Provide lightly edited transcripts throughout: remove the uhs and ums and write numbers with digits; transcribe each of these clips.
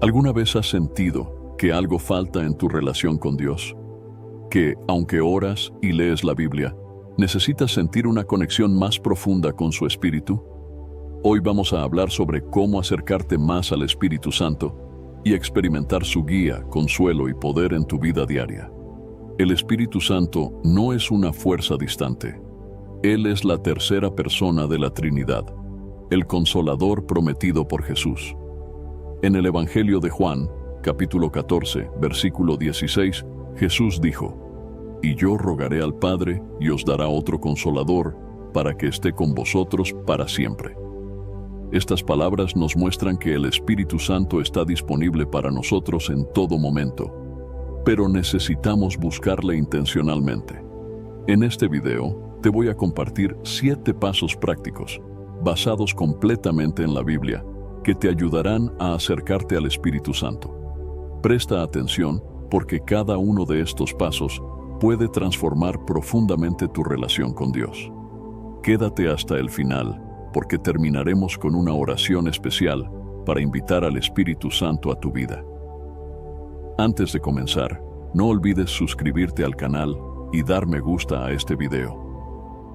¿Alguna vez has sentido que algo falta en tu relación con Dios? Que, aunque oras y lees la Biblia, necesitas sentir una conexión más profunda con su Espíritu? Hoy vamos a hablar sobre cómo acercarte más al Espíritu Santo y experimentar su guía, consuelo y poder en tu vida diaria. El Espíritu Santo no es una fuerza distante. Él es la tercera persona de la Trinidad, el Consolador prometido por Jesús. En el Evangelio de Juan, capítulo 14, versículo 16, Jesús dijo: «Y yo rogaré al Padre y os dará otro Consolador para que esté con vosotros para siempre». Estas palabras nos muestran que el Espíritu Santo está disponible para nosotros en todo momento, pero necesitamos buscarle intencionalmente. En este video te voy a compartir 7 pasos prácticos, basados completamente en la Biblia, que te ayudarán a acercarte al Espíritu Santo. Presta atención porque cada uno de estos pasos puede transformar profundamente tu relación con Dios. Quédate hasta el final porque terminaremos con una oración especial para invitar al Espíritu Santo a tu vida. Antes de comenzar, no olvides suscribirte al canal y dar me gusta a este video.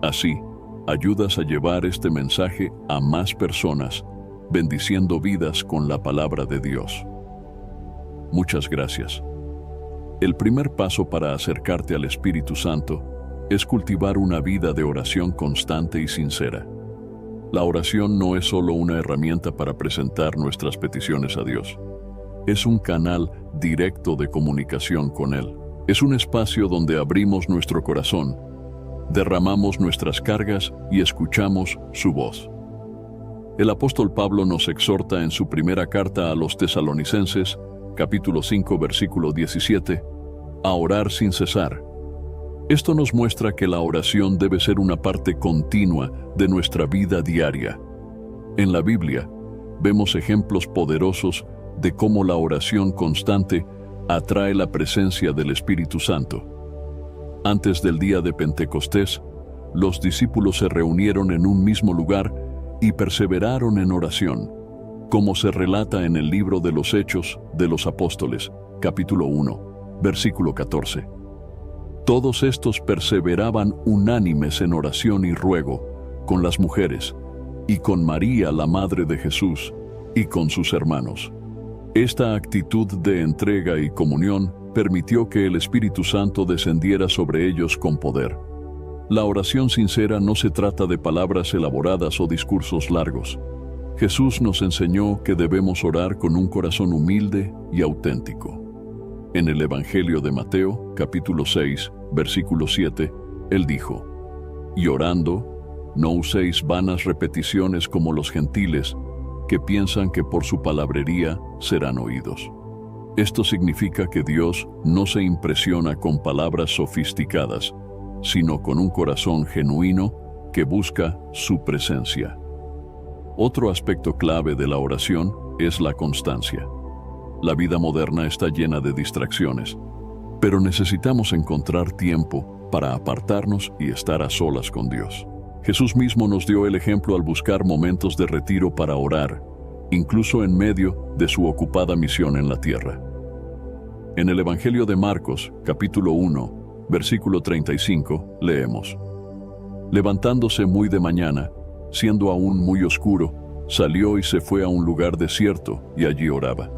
Así, ayudas a llevar este mensaje a más personas, bendiciendo vidas con la palabra de Dios. Muchas gracias. El primer paso para acercarte al Espíritu Santo es cultivar una vida de oración constante y sincera. La oración no es solo una herramienta para presentar nuestras peticiones a Dios. Es un canal directo de comunicación con Él. Es un espacio donde abrimos nuestro corazón, derramamos nuestras cargas y escuchamos su voz. El apóstol Pablo nos exhorta en su primera carta a los Tesalonicenses, capítulo 5, versículo 17, a orar sin cesar. Esto nos muestra que la oración debe ser una parte continua de nuestra vida diaria. En la Biblia, vemos ejemplos poderosos de cómo la oración constante atrae la presencia del Espíritu Santo. Antes del día de Pentecostés, los discípulos se reunieron en un mismo lugar y perseveraron en oración, como se relata en el libro de los Hechos de los Apóstoles, capítulo 1, versículo 14. Todos estos perseveraban unánimes en oración y ruego, con las mujeres, y con María, la Madre de Jesús, y con sus hermanos. Esta actitud de entrega y comunión permitió que el Espíritu Santo descendiera sobre ellos con poder. La oración sincera no se trata de palabras elaboradas o discursos largos. Jesús nos enseñó que debemos orar con un corazón humilde y auténtico. En el Evangelio de Mateo, capítulo 6, versículo 7, Él dijo: «Y orando, no uséis vanas repeticiones como los gentiles, que piensan que por su palabrería serán oídos». Esto significa que Dios no se impresiona con palabras sofisticadas, sino con un corazón genuino que busca su presencia. Otro aspecto clave de la oración es la constancia. La vida moderna está llena de distracciones, pero necesitamos encontrar tiempo para apartarnos y estar a solas con Dios. Jesús mismo nos dio el ejemplo al buscar momentos de retiro para orar, incluso en medio de su ocupada misión en la tierra. En el Evangelio de Marcos, capítulo 1, versículo 35, leemos: «Levantándose muy de mañana, siendo aún muy oscuro, salió y se fue a un lugar desierto y allí oraba».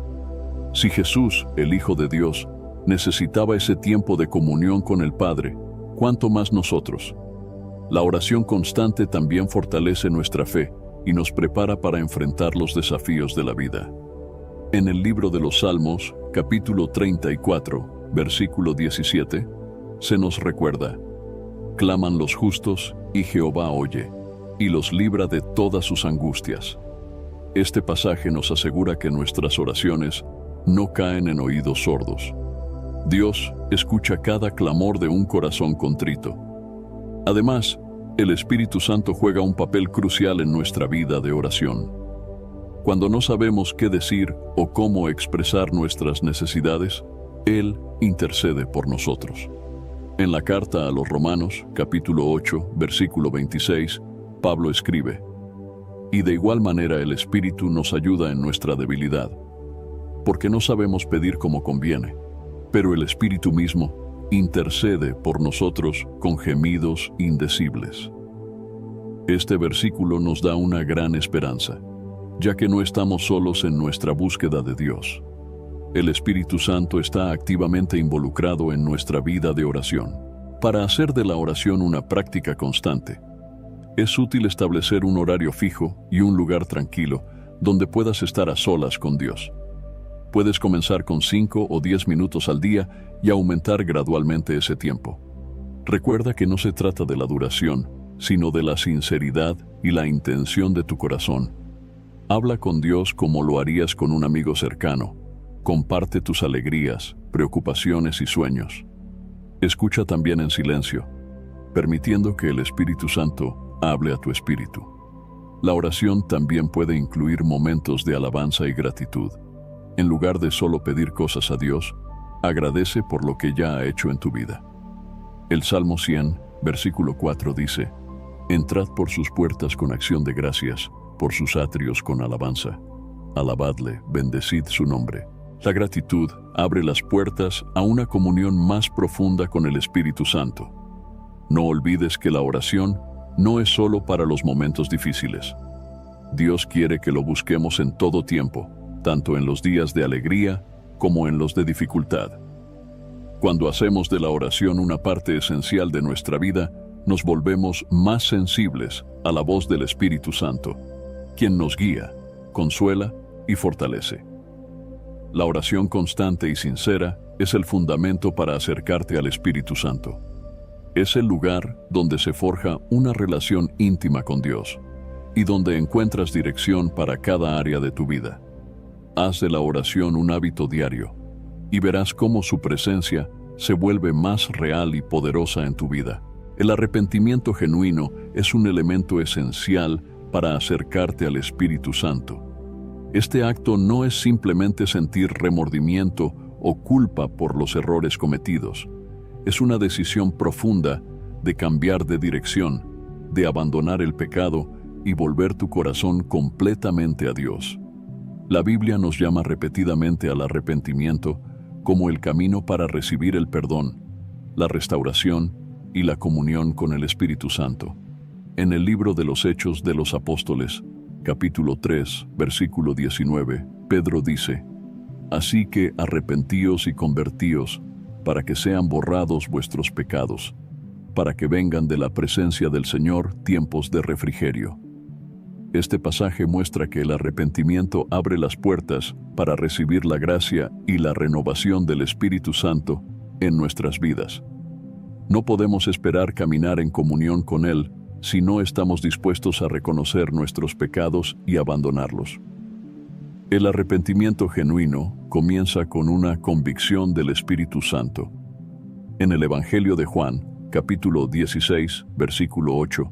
Si Jesús, el Hijo de Dios, necesitaba ese tiempo de comunión con el Padre, ¿cuánto más nosotros? La oración constante también fortalece nuestra fe y nos prepara para enfrentar los desafíos de la vida. En el libro de los Salmos, capítulo 34, versículo 17, se nos recuerda: «Claman los justos, y Jehová oye, y los libra de todas sus angustias». Este pasaje nos asegura que nuestras oraciones no caen en oídos sordos. Dios escucha cada clamor de un corazón contrito. Además, el Espíritu Santo juega un papel crucial en nuestra vida de oración. Cuando no sabemos qué decir o cómo expresar nuestras necesidades, Él intercede por nosotros. En la carta a los Romanos, capítulo 8, versículo 26, Pablo escribe: «Y de igual manera el Espíritu nos ayuda en nuestra debilidad, porque no sabemos pedir como conviene, pero el Espíritu mismo intercede por nosotros con gemidos indecibles. Este versículo nos da una gran esperanza, ya que no estamos solos en nuestra búsqueda de Dios. El Espíritu Santo está activamente involucrado en nuestra vida de oración. Para hacer de la oración una práctica constante, es útil establecer un horario fijo y un lugar tranquilo donde puedas estar a solas con Dios. Puedes comenzar con 5 o 10 minutos al día y aumentar gradualmente ese tiempo. Recuerda que no se trata de la duración, sino de la sinceridad y la intención de tu corazón. Habla con Dios como lo harías con un amigo cercano. Comparte tus alegrías, preocupaciones y sueños. Escucha también en silencio, permitiendo que el Espíritu Santo hable a tu espíritu. La oración también puede incluir momentos de alabanza y gratitud. En lugar de solo pedir cosas a Dios, agradece por lo que ya ha hecho en tu vida. El Salmo 100, versículo 4 dice: «Entrad por sus puertas con acción de gracias, por sus atrios con alabanza. Alabadle, bendecid su nombre». La gratitud abre las puertas a una comunión más profunda con el Espíritu Santo. No olvides que la oración no es solo para los momentos difíciles. Dios quiere que lo busquemos en todo tiempo, tanto en los días de alegría como en los de dificultad. Cuando hacemos de la oración una parte esencial de nuestra vida, nos volvemos más sensibles a la voz del Espíritu Santo, quien nos guía, consuela y fortalece. La oración constante y sincera es el fundamento para acercarte al Espíritu Santo. Es el lugar donde se forja una relación íntima con Dios y donde encuentras dirección para cada área de tu vida. Haz de la oración un hábito diario y verás cómo su presencia se vuelve más real y poderosa en tu vida. El arrepentimiento genuino es un elemento esencial para acercarte al Espíritu Santo. Este acto no es simplemente sentir remordimiento o culpa por los errores cometidos. Es una decisión profunda de cambiar de dirección, de abandonar el pecado y volver tu corazón completamente a Dios. La Biblia nos llama repetidamente al arrepentimiento como el camino para recibir el perdón, la restauración y la comunión con el Espíritu Santo. En el libro de los Hechos de los Apóstoles, capítulo 3, versículo 19, Pedro dice: «Así que arrepentíos y convertíos, para que sean borrados vuestros pecados, para que vengan de la presencia del Señor tiempos de refrigerio». Este pasaje muestra que el arrepentimiento abre las puertas para recibir la gracia y la renovación del Espíritu Santo en nuestras vidas. No podemos esperar caminar en comunión con Él si no estamos dispuestos a reconocer nuestros pecados y abandonarlos. El arrepentimiento genuino comienza con una convicción del Espíritu Santo. En el Evangelio de Juan, capítulo 16, versículo 8,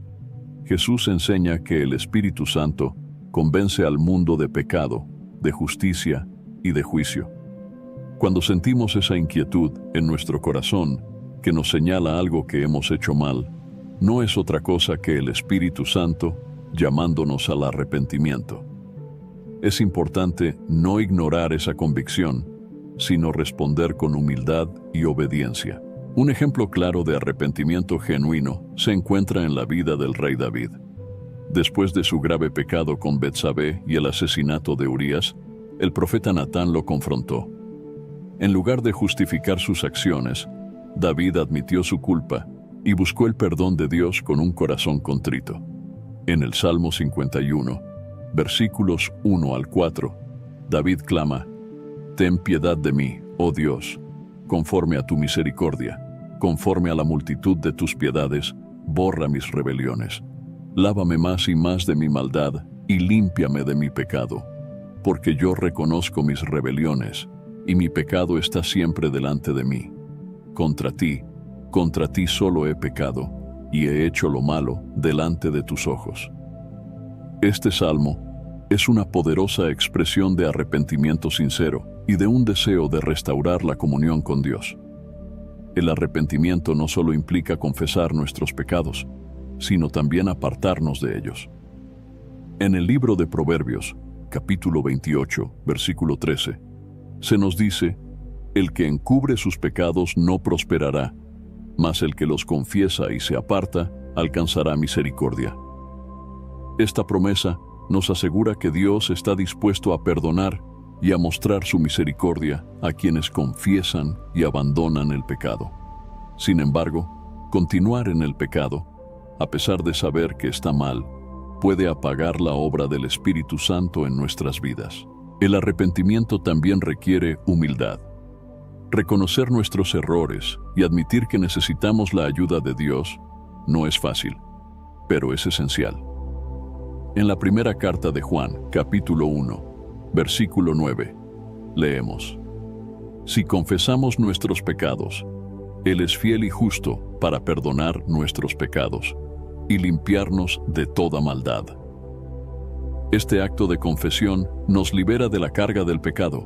Jesús enseña que el Espíritu Santo convence al mundo de pecado, de justicia y de juicio. Cuando sentimos esa inquietud en nuestro corazón que nos señala algo que hemos hecho mal, no es otra cosa que el Espíritu Santo llamándonos al arrepentimiento. Es importante no ignorar esa convicción, sino responder con humildad y obediencia. Un ejemplo claro de arrepentimiento genuino se encuentra en la vida del rey David. Después de su grave pecado con Betsabé y el asesinato de Urías, el profeta Natán lo confrontó. En lugar de justificar sus acciones, David admitió su culpa y buscó el perdón de Dios con un corazón contrito. En el Salmo 51, versículos 1 al 4, David clama: «Ten piedad de mí, oh Dios, conforme a tu misericordia, conforme a la multitud de tus piedades, borra mis rebeliones. Lávame más y más de mi maldad y límpiame de mi pecado, porque yo reconozco mis rebeliones y mi pecado está siempre delante de mí. Contra ti solo he pecado y he hecho lo malo delante de tus ojos». Este salmo es una poderosa expresión de arrepentimiento sincero y de un deseo de restaurar la comunión con Dios. El arrepentimiento no solo implica confesar nuestros pecados, sino también apartarnos de ellos. En el libro de Proverbios, capítulo 28, versículo 13, Se nos dice, el que encubre sus pecados no prosperará, mas el que los confiesa y se aparta alcanzará misericordia. Esta promesa nos asegura que Dios está dispuesto a perdonar y a mostrar su misericordia a quienes confiesan y abandonan el pecado. Sin embargo, continuar en el pecado, a pesar de saber que está mal, puede apagar la obra del Espíritu Santo en nuestras vidas. El arrepentimiento también requiere humildad. Reconocer nuestros errores y admitir que necesitamos la ayuda de Dios no es fácil, pero es esencial. En la primera carta de Juan, capítulo 1, versículo 9, leemos: Si confesamos nuestros pecados, Él es fiel y justo para perdonar nuestros pecados y limpiarnos de toda maldad. Este acto de confesión nos libera de la carga del pecado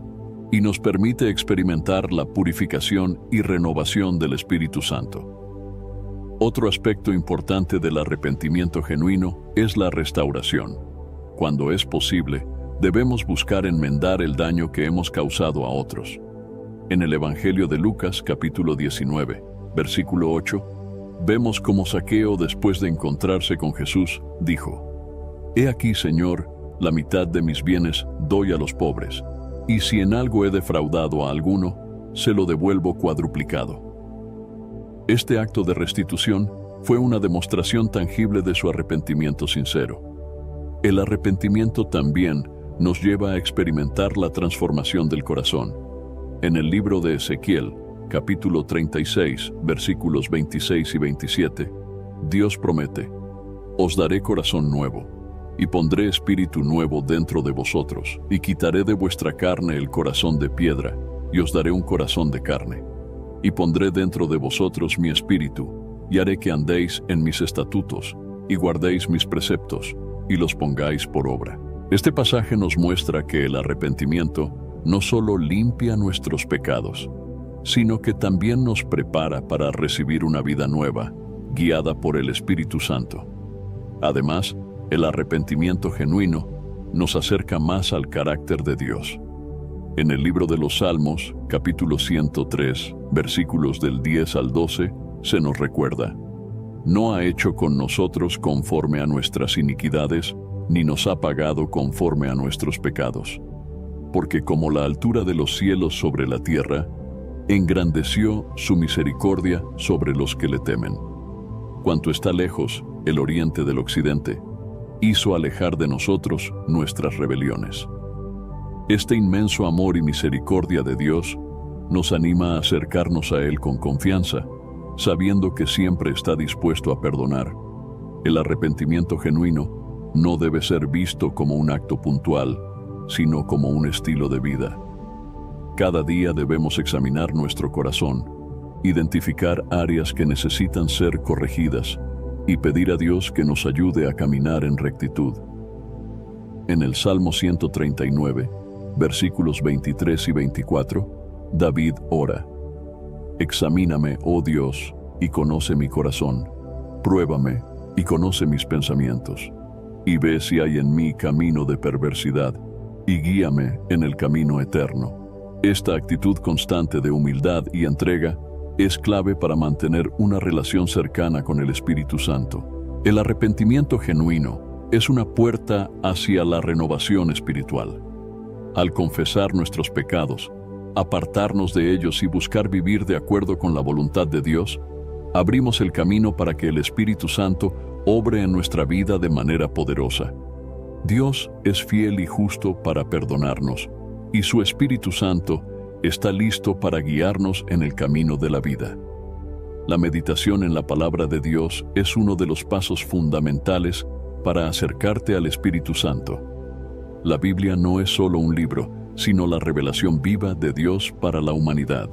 y nos permite experimentar la purificación y renovación del Espíritu Santo. Otro aspecto importante del arrepentimiento genuino es la restauración. Cuando es posible, debemos buscar enmendar el daño que hemos causado a otros. En el Evangelio de Lucas, capítulo 19, versículo 8, vemos cómo Zaqueo, después de encontrarse con Jesús, dijo: He aquí, Señor, la mitad de mis bienes doy a los pobres, y si en algo he defraudado a alguno, se lo devuelvo cuadruplicado. Este acto de restitución fue una demostración tangible de su arrepentimiento sincero. El arrepentimiento también nos lleva a experimentar la transformación del corazón. En el libro de Ezequiel, capítulo 36, versículos 26 y 27, Dios promete: Os daré corazón nuevo, y pondré espíritu nuevo dentro de vosotros, y quitaré de vuestra carne el corazón de piedra, y os daré un corazón de carne. Y pondré dentro de vosotros mi espíritu, y haré que andéis en mis estatutos, y guardéis mis preceptos, y los pongáis por obra. Este pasaje nos muestra que el arrepentimiento no solo limpia nuestros pecados, sino que también nos prepara para recibir una vida nueva, guiada por el Espíritu Santo. Además, el arrepentimiento genuino nos acerca más al carácter de Dios. En el libro de los Salmos, capítulo 103, versículos del 10 al 12, se nos recuerda: No ha hecho con nosotros conforme a nuestras iniquidades, ni nos ha pagado conforme a nuestros pecados. Porque como la altura de los cielos sobre la tierra, engrandeció su misericordia sobre los que le temen. Cuanto está lejos el oriente del occidente, hizo alejar de nosotros nuestras rebeliones. Este inmenso amor y misericordia de Dios nos anima a acercarnos a Él con confianza, sabiendo que siempre está dispuesto a perdonar. El arrepentimiento genuino no debe ser visto como un acto puntual, sino como un estilo de vida. Cada día debemos examinar nuestro corazón, identificar áreas que necesitan ser corregidas y pedir a Dios que nos ayude a caminar en rectitud. En el Salmo 139, versículos 23 y 24, David ora: Examíname, oh Dios, y conoce mi corazón. Pruébame y conoce mis pensamientos, y ve si hay en mí camino de perversidad, y guíame en el camino eterno. Esta actitud constante de humildad y entrega es clave para mantener una relación cercana con el Espíritu Santo. El arrepentimiento genuino es una puerta hacia la renovación espiritual. Al confesar nuestros pecados, apartarnos de ellos y buscar vivir de acuerdo con la voluntad de Dios, abrimos el camino para que el Espíritu Santo obre en nuestra vida de manera poderosa. Dios es fiel y justo para perdonarnos, y su Espíritu Santo está listo para guiarnos en el camino de la vida. La meditación en la palabra de Dios es uno de los pasos fundamentales para acercarte al Espíritu Santo. La Biblia no es solo un libro, sino la revelación viva de Dios para la humanidad.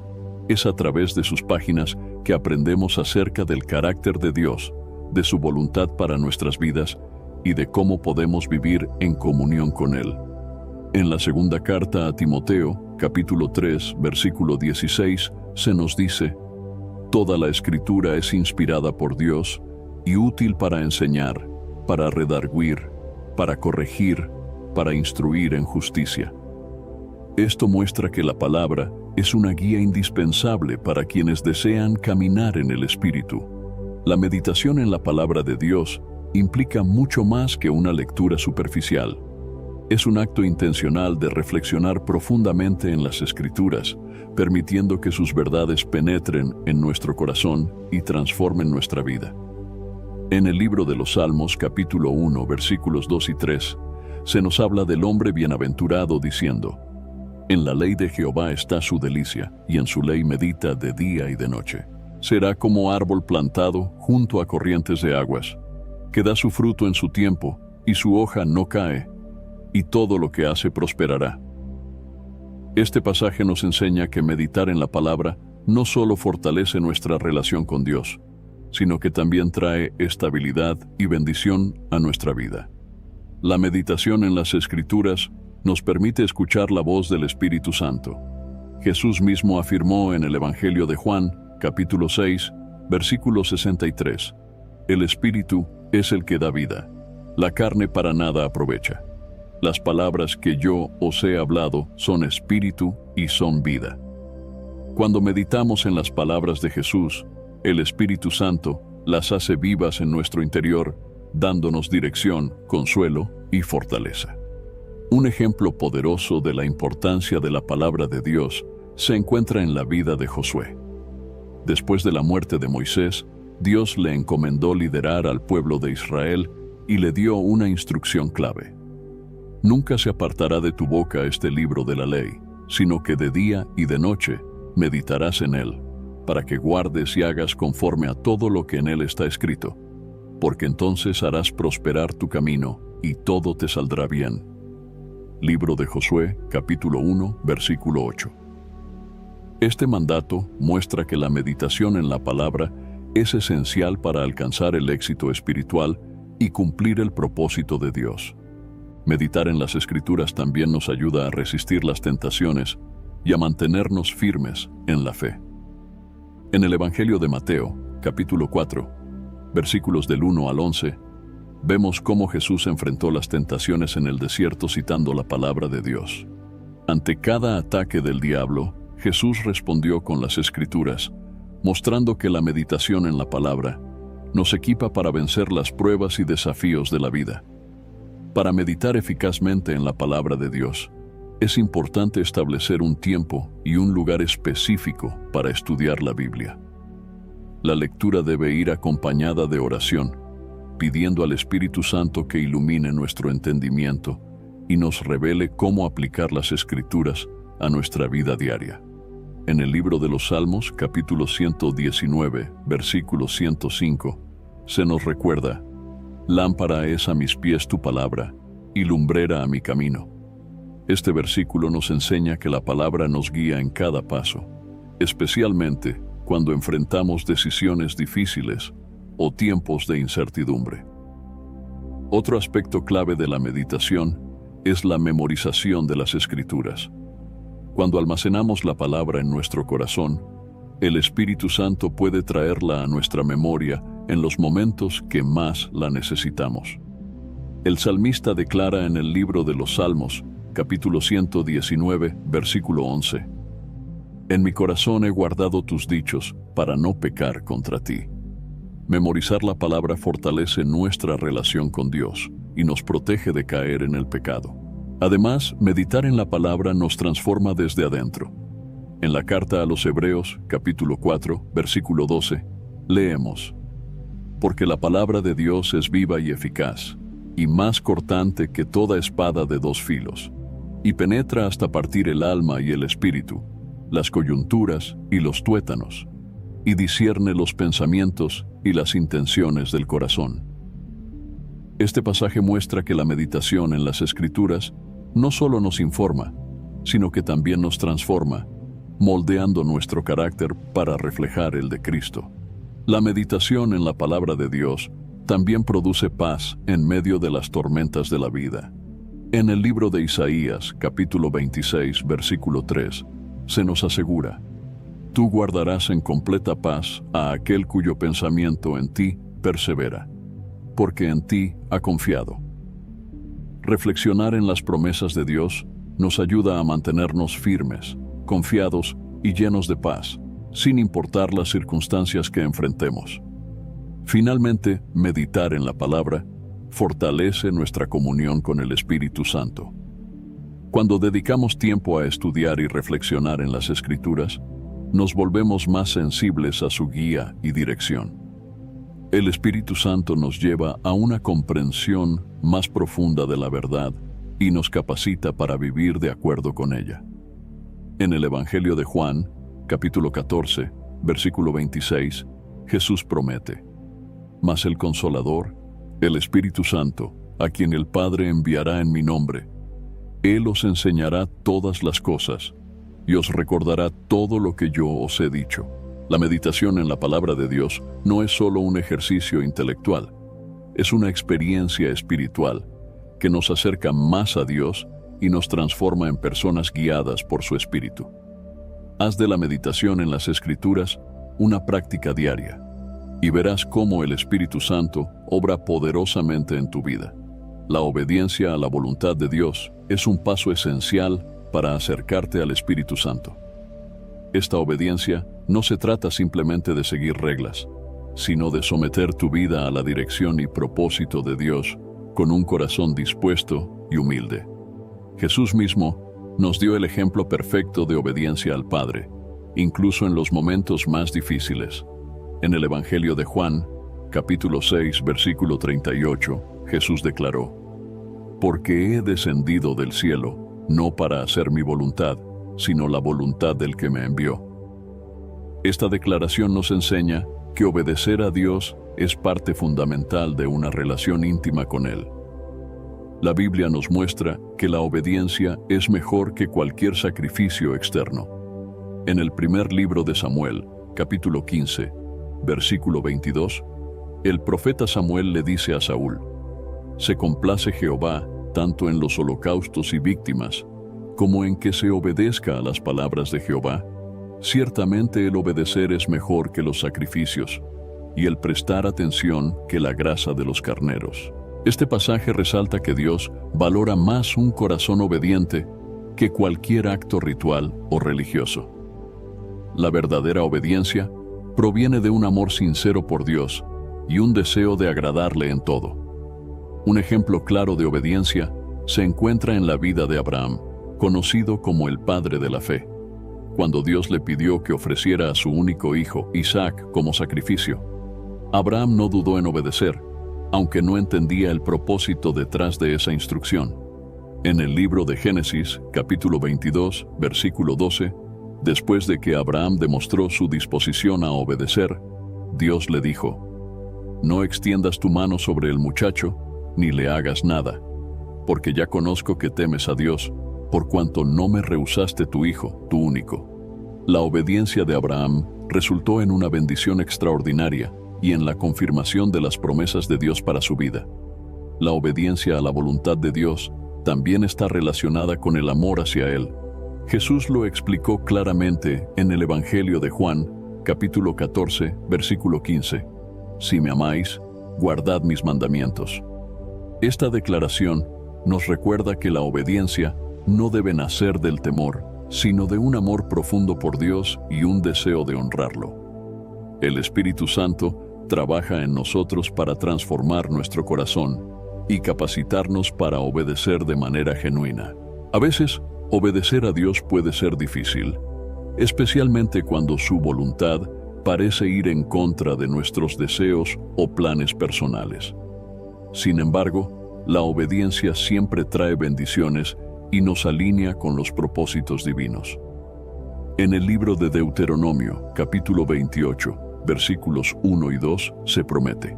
Es a través de sus páginas que aprendemos acerca del carácter de Dios, de su voluntad para nuestras vidas y de cómo podemos vivir en comunión con Él. En la segunda carta a Timoteo, capítulo 3, versículo 16, se nos dice: Toda la Escritura es inspirada por Dios y útil para enseñar, para redarguir, para corregir, para instruir en justicia. Esto muestra que la palabra es una guía indispensable para quienes desean caminar en el Espíritu. La meditación en la palabra de Dios implica mucho más que una lectura superficial. Es un acto intencional de reflexionar profundamente en las Escrituras, permitiendo que sus verdades penetren en nuestro corazón y transformen nuestra vida. En el libro de los Salmos, capítulo 1, versículos 2 y 3, se nos habla del hombre bienaventurado diciendo: en la ley de Jehová está su delicia, y en su ley medita de día y de noche. Será como árbol plantado junto a corrientes de aguas, que da su fruto en su tiempo, y su hoja no cae, y todo lo que hace prosperará. Este pasaje nos enseña que meditar en la palabra no solo fortalece nuestra relación con Dios, sino que también trae estabilidad y bendición a nuestra vida. La meditación en las Escrituras nos permite escuchar la voz del Espíritu Santo. Jesús mismo afirmó en el Evangelio de Juan, capítulo 6, versículo 63, el Espíritu es el que da vida, la carne para nada aprovecha. Las palabras que yo os he hablado son espíritu y son vida. Cuando meditamos en las palabras de Jesús, el Espíritu Santo las hace vivas en nuestro interior, dándonos dirección, consuelo y fortaleza. Un ejemplo poderoso de la importancia de la palabra de Dios se encuentra en la vida de Josué. Después de la muerte de Moisés, Dios le encomendó liderar al pueblo de Israel y le dio una instrucción clave. Nunca se apartará de tu boca este libro de la ley, sino que de día y de noche meditarás en él, para que guardes y hagas conforme a todo lo que en él está escrito, porque entonces harás prosperar tu camino y todo te saldrá bien. Libro de Josué, capítulo 1, versículo 8. Este mandato muestra que la meditación en la palabra es esencial para alcanzar el éxito espiritual y cumplir el propósito de Dios. Meditar en las Escrituras también nos ayuda a resistir las tentaciones y a mantenernos firmes en la fe. En el Evangelio de Mateo, capítulo 4, versículos del 1 al 11, vemos cómo Jesús enfrentó las tentaciones en el desierto citando la palabra de Dios. Ante cada ataque del diablo, Jesús respondió con las Escrituras, mostrando que la meditación en la palabra nos equipa para vencer las pruebas y desafíos de la vida. Para meditar eficazmente en la palabra de Dios, es importante establecer un tiempo y un lugar específico para estudiar la Biblia. La lectura debe ir acompañada de oración, pidiendo al Espíritu Santo que ilumine nuestro entendimiento y nos revele cómo aplicar las Escrituras a nuestra vida diaria. En el libro de los Salmos, capítulo 119, versículo 105, se nos recuerda: lámpara es a mis pies tu palabra, y lumbrera a mi camino. Este versículo nos enseña que la palabra nos guía en cada paso, especialmente cuando enfrentamos decisiones difíciles o tiempos de incertidumbre. Otro aspecto clave de la meditación es la memorización de las Escrituras. Cuando almacenamos la palabra en nuestro corazón, el Espíritu Santo puede traerla a nuestra memoria en los momentos que más la necesitamos. El salmista declara en el libro de los Salmos, capítulo 119, versículo 11, en mi corazón he guardado tus dichos para no pecar contra ti. Memorizar la palabra fortalece nuestra relación con Dios y nos protege de caer en el pecado. Además, meditar en la palabra nos transforma desde adentro. En la carta a los Hebreos, capítulo 4, versículo 12, leemos: porque la palabra de Dios es viva y eficaz, y más cortante que toda espada de dos filos, y penetra hasta partir el alma y el espíritu, las coyunturas y los tuétanos, y discierne los pensamientos y las intenciones del corazón. Este pasaje muestra que la meditación en las Escrituras no solo nos informa, sino que también nos transforma, moldeando nuestro carácter para reflejar el de Cristo. La meditación en la palabra de Dios también produce paz en medio de las tormentas de la vida. En el libro de Isaías, capítulo 26, versículo 3, se nos asegura: tú guardarás en completa paz a aquel cuyo pensamiento en ti persevera, porque en ti ha confiado. Reflexionar en las promesas de Dios nos ayuda a mantenernos firmes, confiados y llenos de paz, sin importar las circunstancias que enfrentemos. Finalmente, meditar en la palabra fortalece nuestra comunión con el Espíritu Santo. Cuando dedicamos tiempo a estudiar y reflexionar en las Escrituras, nos volvemos más sensibles a su guía y dirección. El Espíritu Santo nos lleva a una comprensión más profunda de la verdad y nos capacita para vivir de acuerdo con ella. En el Evangelio de Juan, capítulo 14, versículo 26, Jesús promete: «Mas el Consolador, el Espíritu Santo, a quien el Padre enviará en mi nombre, Él os enseñará todas las cosas y os recordará todo lo que yo os he dicho». La meditación en la palabra de Dios no es solo un ejercicio intelectual, es una experiencia espiritual que nos acerca más a Dios y nos transforma en personas guiadas por su Espíritu. Haz de la meditación en las Escrituras una práctica diaria y verás cómo el Espíritu Santo obra poderosamente en tu vida. La obediencia a la voluntad de Dios es un paso esencial para acercarte al Espíritu Santo. Esta obediencia no se trata simplemente de seguir reglas, sino de someter tu vida a la dirección y propósito de Dios con un corazón dispuesto y humilde. Jesús mismo nos dio el ejemplo perfecto de obediencia al Padre, incluso en los momentos más difíciles. En el Evangelio de Juan, capítulo 6, versículo 38, Jesús declaró: «Porque he descendido del cielo, no para hacer mi voluntad, sino la voluntad del que me envió». Esta declaración nos enseña que obedecer a Dios es parte fundamental de una relación íntima con Él. La Biblia nos muestra que la obediencia es mejor que cualquier sacrificio externo. En el primer libro de Samuel, capítulo 15, versículo 22, el profeta Samuel le dice a Saúl: «Se complace Jehová tanto en los holocaustos y víctimas, como en que se obedezca a las palabras de Jehová. Ciertamente el obedecer es mejor que los sacrificios, y el prestar atención que la grasa de los carneros». Este pasaje resalta que Dios valora más un corazón obediente que cualquier acto ritual o religioso. La verdadera obediencia proviene de un amor sincero por Dios y un deseo de agradarle en todo. Un ejemplo claro de obediencia se encuentra en la vida de Abraham, conocido como el padre de la fe. Cuando Dios le pidió que ofreciera a su único hijo, Isaac, como sacrificio, Abraham no dudó en obedecer, aunque no entendía el propósito detrás de esa instrucción. En el libro de Génesis, capítulo 22, versículo 12, después de que Abraham demostró su disposición a obedecer, Dios le dijo: «No extiendas tu mano sobre el muchacho, ni le hagas nada, porque ya conozco que temes a Dios, por cuanto no me rehusaste tu hijo, tu único». La obediencia de Abraham resultó en una bendición extraordinaria y en la confirmación de las promesas de Dios para su vida. La obediencia a la voluntad de Dios también está relacionada con el amor hacia Él. Jesús lo explicó claramente en el Evangelio de Juan, capítulo 14, versículo 15. «Si me amáis, guardad mis mandamientos». Esta declaración nos recuerda que la obediencia no debe nacer del temor, sino de un amor profundo por Dios y un deseo de honrarlo. El Espíritu Santo trabaja en nosotros para transformar nuestro corazón y capacitarnos para obedecer de manera genuina. A veces, obedecer a Dios puede ser difícil, especialmente cuando su voluntad parece ir en contra de nuestros deseos o planes personales. Sin embargo, la obediencia siempre trae bendiciones y nos alinea con los propósitos divinos. En el libro de Deuteronomio, capítulo 28, versículos 1 y 2, se promete: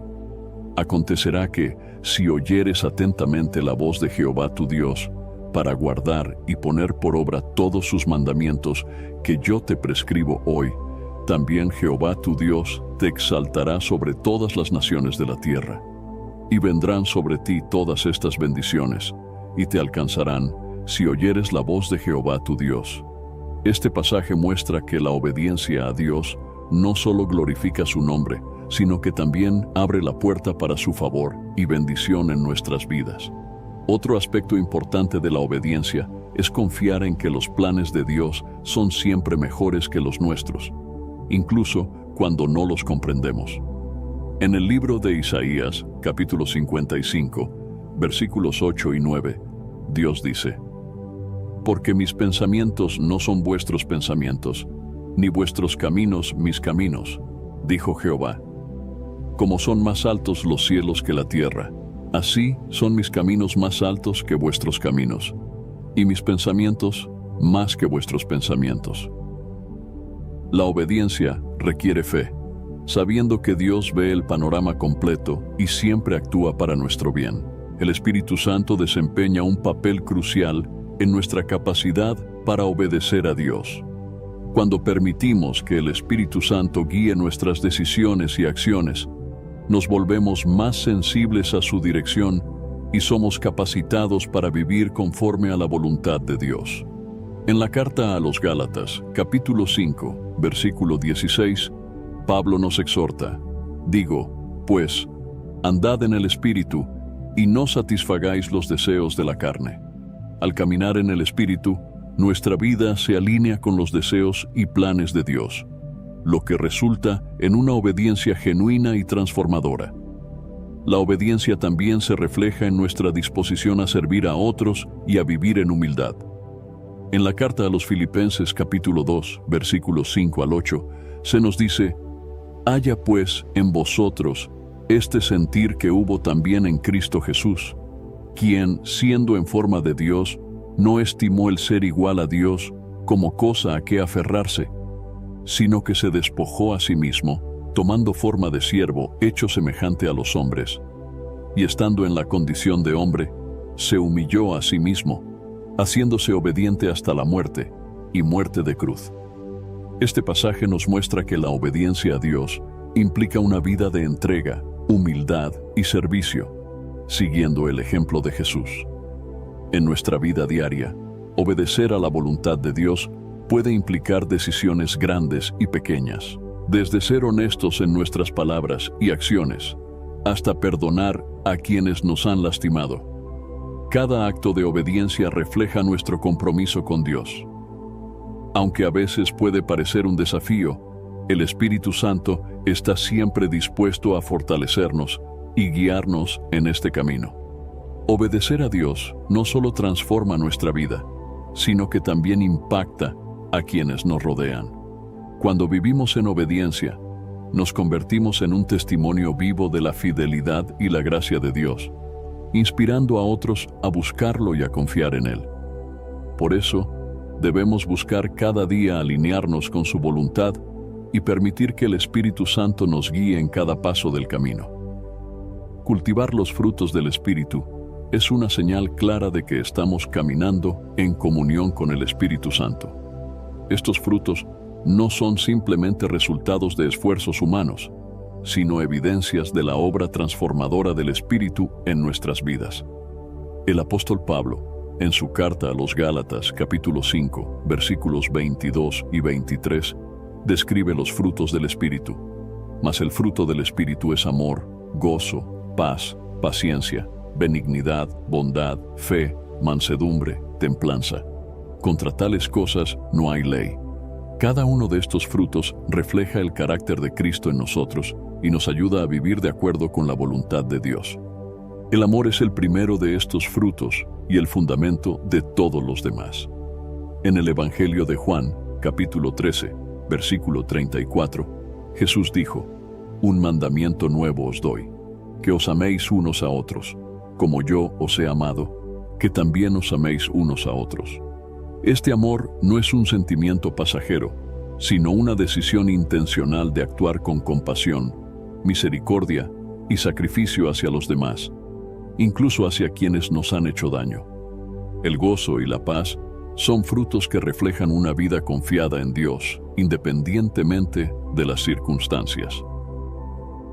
«Acontecerá que, si oyeres atentamente la voz de Jehová tu Dios, para guardar y poner por obra todos sus mandamientos que yo te prescribo hoy, también Jehová tu Dios te exaltará sobre todas las naciones de la tierra. Y vendrán sobre ti todas estas bendiciones, y te alcanzarán, si oyeres la voz de Jehová tu Dios». Este pasaje muestra que la obediencia a Dios no solo glorifica su nombre, sino que también abre la puerta para su favor y bendición en nuestras vidas. Otro aspecto importante de la obediencia es confiar en que los planes de Dios son siempre mejores que los nuestros, incluso cuando no los comprendemos. En el libro de Isaías, capítulo 55, versículos 8 y 9, Dios dice: «Porque mis pensamientos no son vuestros pensamientos, ni vuestros caminos mis caminos, dijo Jehová. Como son más altos los cielos que la tierra, así son mis caminos más altos que vuestros caminos, y mis pensamientos más que vuestros pensamientos». La obediencia requiere fe, sabiendo que Dios ve el panorama completo y siempre actúa para nuestro bien. El Espíritu Santo desempeña un papel crucial en nuestra capacidad para obedecer a Dios. Cuando permitimos que el Espíritu Santo guíe nuestras decisiones y acciones, nos volvemos más sensibles a su dirección y somos capacitados para vivir conforme a la voluntad de Dios. En la carta a los Gálatas, capítulo 5, versículo 16, Pablo nos exhorta: «Digo, pues, andad en el Espíritu, y no satisfagáis los deseos de la carne». Al caminar en el Espíritu, nuestra vida se alinea con los deseos y planes de Dios, lo que resulta en una obediencia genuina y transformadora. La obediencia también se refleja en nuestra disposición a servir a otros y a vivir en humildad. En la carta a los Filipenses capítulo 2, versículos 5 al 8, se nos dice: «Haya pues en vosotros este sentir que hubo también en Cristo Jesús, quien, siendo en forma de Dios, no estimó el ser igual a Dios como cosa a que aferrarse, sino que se despojó a sí mismo, tomando forma de siervo, hecho semejante a los hombres, y estando en la condición de hombre, se humilló a sí mismo, haciéndose obediente hasta la muerte, y muerte de cruz». Este pasaje nos muestra que la obediencia a Dios implica una vida de entrega, humildad y servicio, siguiendo el ejemplo de Jesús. En nuestra vida diaria, obedecer a la voluntad de Dios puede implicar decisiones grandes y pequeñas, desde ser honestos en nuestras palabras y acciones, hasta perdonar a quienes nos han lastimado. Cada acto de obediencia refleja nuestro compromiso con Dios. Aunque a veces puede parecer un desafío, el Espíritu Santo está siempre dispuesto a fortalecernos y guiarnos en este camino. Obedecer a Dios no solo transforma nuestra vida, sino que también impacta a quienes nos rodean. Cuando vivimos en obediencia, nos convertimos en un testimonio vivo de la fidelidad y la gracia de Dios, inspirando a otros a buscarlo y a confiar en Él. Por eso, debemos buscar cada día alinearnos con su voluntad y permitir que el Espíritu Santo nos guíe en cada paso del camino. Cultivar los frutos del Espíritu es una señal clara de que estamos caminando en comunión con el Espíritu Santo. Estos frutos no son simplemente resultados de esfuerzos humanos, sino evidencias de la obra transformadora del Espíritu en nuestras vidas. El apóstol Pablo, en su carta a los Gálatas, capítulo 5, versículos 22 y 23, describe los frutos del Espíritu. Mas el fruto del Espíritu es amor, gozo, paz, paciencia, benignidad, bondad, fe, mansedumbre, templanza. Contra tales cosas no hay ley. Cada uno de estos frutos refleja el carácter de Cristo en nosotros y nos ayuda a vivir de acuerdo con la voluntad de Dios. El amor es el primero de estos frutos y el fundamento de todos los demás. En el Evangelio de Juan, capítulo 13, versículo 34, Jesús dijo: «Un mandamiento nuevo os doy, que os améis unos a otros, como yo os he amado, que también os améis unos a otros». Este amor no es un sentimiento pasajero, sino una decisión intencional de actuar con compasión, misericordia y sacrificio hacia los demás, incluso hacia quienes nos han hecho daño. El gozo y la paz son frutos que reflejan una vida confiada en Dios, independientemente de las circunstancias.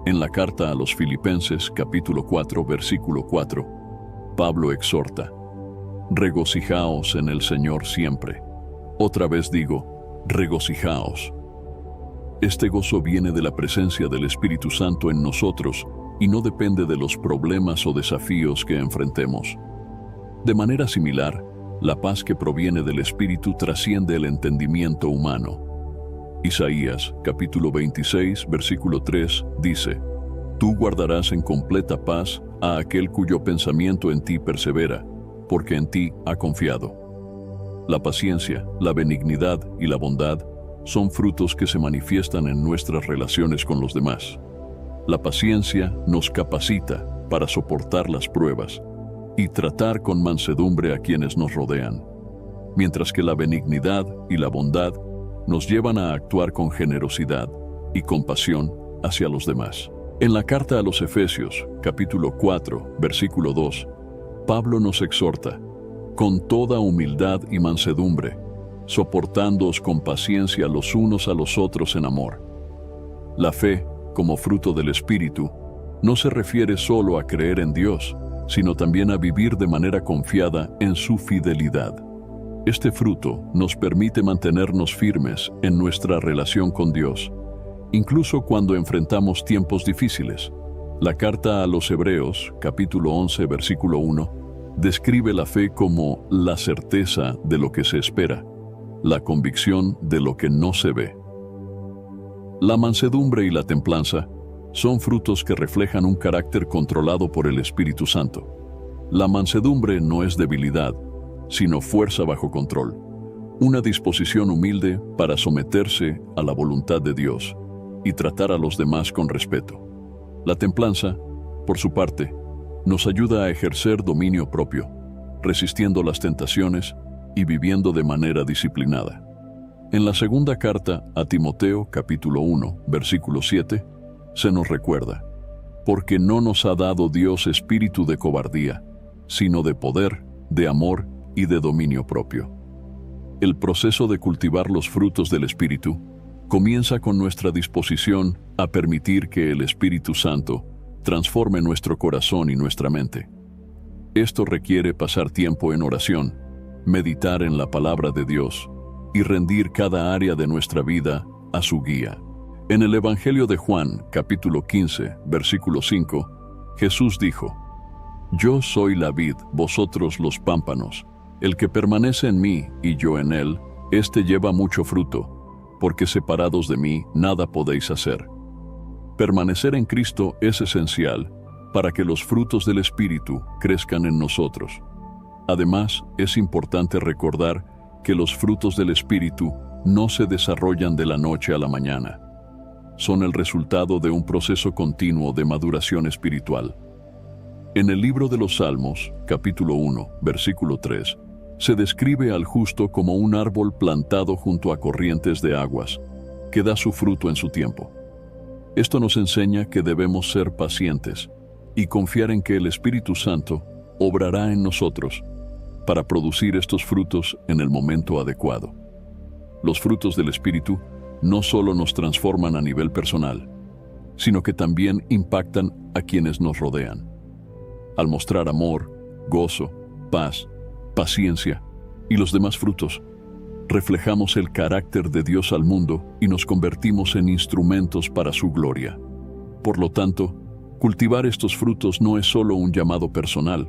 En la carta a los Filipenses, capítulo 4, versículo 4, Pablo exhorta: «Regocijaos en el Señor siempre». Otra vez digo, regocijaos. Este gozo viene de la presencia del Espíritu Santo en nosotros y no depende de los problemas o desafíos que enfrentemos. De manera similar, La paz que proviene del Espíritu trasciende el entendimiento humano. Isaías, capítulo 26, versículo 3, dice: Tú guardarás en completa paz a aquel cuyo pensamiento en ti persevera, porque en ti ha confiado. La paciencia, la benignidad y la bondad son frutos que se manifiestan en nuestras relaciones con los demás. La paciencia nos capacita para soportar las pruebas y tratar con mansedumbre a quienes nos rodean, mientras que la benignidad y la bondad nos llevan a actuar con generosidad y compasión hacia los demás. En la carta a los Efesios, capítulo 4, versículo 2, Pablo nos exhorta: con toda humildad y mansedumbre, soportándoos con paciencia los unos a los otros en amor. La fe, como fruto del Espíritu, no se refiere solo a creer en Dios, sino también a vivir de manera confiada en su fidelidad. Este fruto nos permite mantenernos firmes en nuestra relación con Dios, incluso cuando enfrentamos tiempos difíciles. La carta a los Hebreos, capítulo 11, versículo 1, describe la fe como la certeza de lo que se espera, la convicción de lo que no se ve. La mansedumbre y la templanza son frutos que reflejan un carácter controlado por el Espíritu Santo. La mansedumbre no es debilidad, sino fuerza bajo control, una disposición humilde para someterse a la voluntad de Dios y tratar a los demás con respeto. La templanza, por su parte, nos ayuda a ejercer dominio propio, resistiendo las tentaciones y viviendo de manera disciplinada. En la segunda carta a Timoteo, capítulo 1, versículo 7, se nos recuerda: porque no nos ha dado Dios espíritu de cobardía, sino de poder, de amor y de dominio propio. El proceso de cultivar los frutos del Espíritu comienza con nuestra disposición a permitir que el Espíritu Santo transforme nuestro corazón y nuestra mente. Esto requiere pasar tiempo en oración, meditar en la palabra de Dios y rendir cada área de nuestra vida a su guía. En el Evangelio de Juan, capítulo 15, versículo 5, Jesús dijo: Yo soy la vid, vosotros los pámpanos. El que permanece en mí y yo en él, éste lleva mucho fruto, porque separados de mí nada podéis hacer. Permanecer en Cristo es esencial para que los frutos del Espíritu crezcan en nosotros. Además, es importante recordar que los frutos del Espíritu no se desarrollan de la noche a la mañana. Son el resultado de un proceso continuo de maduración espiritual. En el libro de los Salmos, capítulo 1, versículo 3, se describe al justo como un árbol plantado junto a corrientes de aguas, que da su fruto en su tiempo. Esto nos enseña que debemos ser pacientes y confiar en que el Espíritu Santo obrará en nosotros para producir estos frutos en el momento adecuado. Los frutos del Espíritu no solo nos transforman a nivel personal, sino que también impactan a quienes nos rodean. Al mostrar amor, gozo, paz, paciencia y los demás frutos, reflejamos el carácter de Dios al mundo y nos convertimos en instrumentos para su gloria. Por lo tanto, cultivar estos frutos no es solo un llamado personal,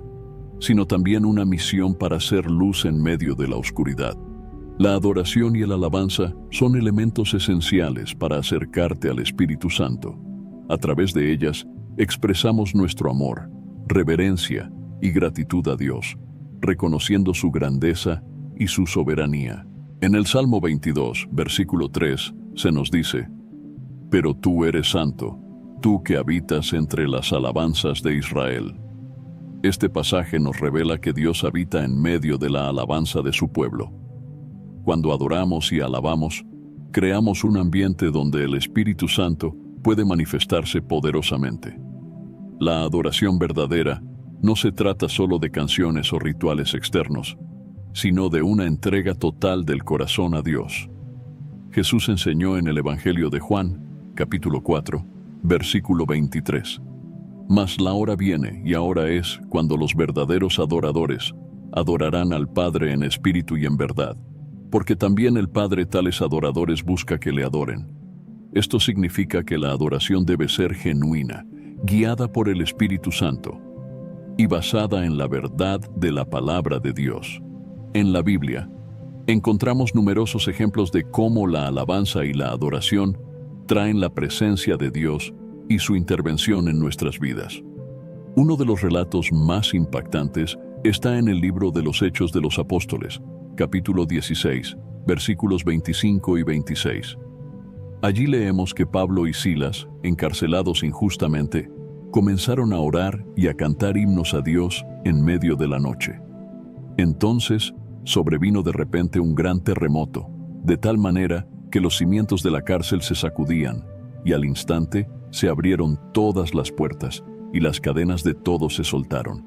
sino también una misión para hacer luz en medio de la oscuridad. La adoración y la alabanza son elementos esenciales para acercarte al Espíritu Santo. A través de ellas, expresamos nuestro amor, reverencia y gratitud a Dios, reconociendo su grandeza y su soberanía. En el Salmo 22, versículo 3, se nos dice: Pero tú eres santo, tú que habitas entre las alabanzas de Israel. Este pasaje nos revela que Dios habita en medio de la alabanza de su pueblo. Cuando adoramos y alabamos, creamos un ambiente donde el Espíritu Santo puede manifestarse poderosamente. La adoración verdadera no se trata solo de canciones o rituales externos, sino de una entrega total del corazón a Dios. Jesús enseñó en el Evangelio de Juan, capítulo 4, versículo 23. Mas la hora viene, y ahora es, cuando los verdaderos adoradores adorarán al Padre en espíritu y en verdad, porque también el Padre tales adoradores busca que le adoren. Esto significa que la adoración debe ser genuina, guiada por el Espíritu Santo y basada en la verdad de la palabra de Dios. En la Biblia, encontramos numerosos ejemplos de cómo la alabanza y la adoración traen la presencia de Dios y su intervención en nuestras vidas. Uno de los relatos más impactantes está en el libro de los Hechos de los Apóstoles, capítulo 16, versículos 25 y 26. Allí leemos que Pablo y Silas, encarcelados injustamente, comenzaron a orar y a cantar himnos a Dios en medio de la noche. Entonces sobrevino de repente un gran terremoto, de tal manera que los cimientos de la cárcel se sacudían, y al instante se abrieron todas las puertas, y las cadenas de todos se soltaron.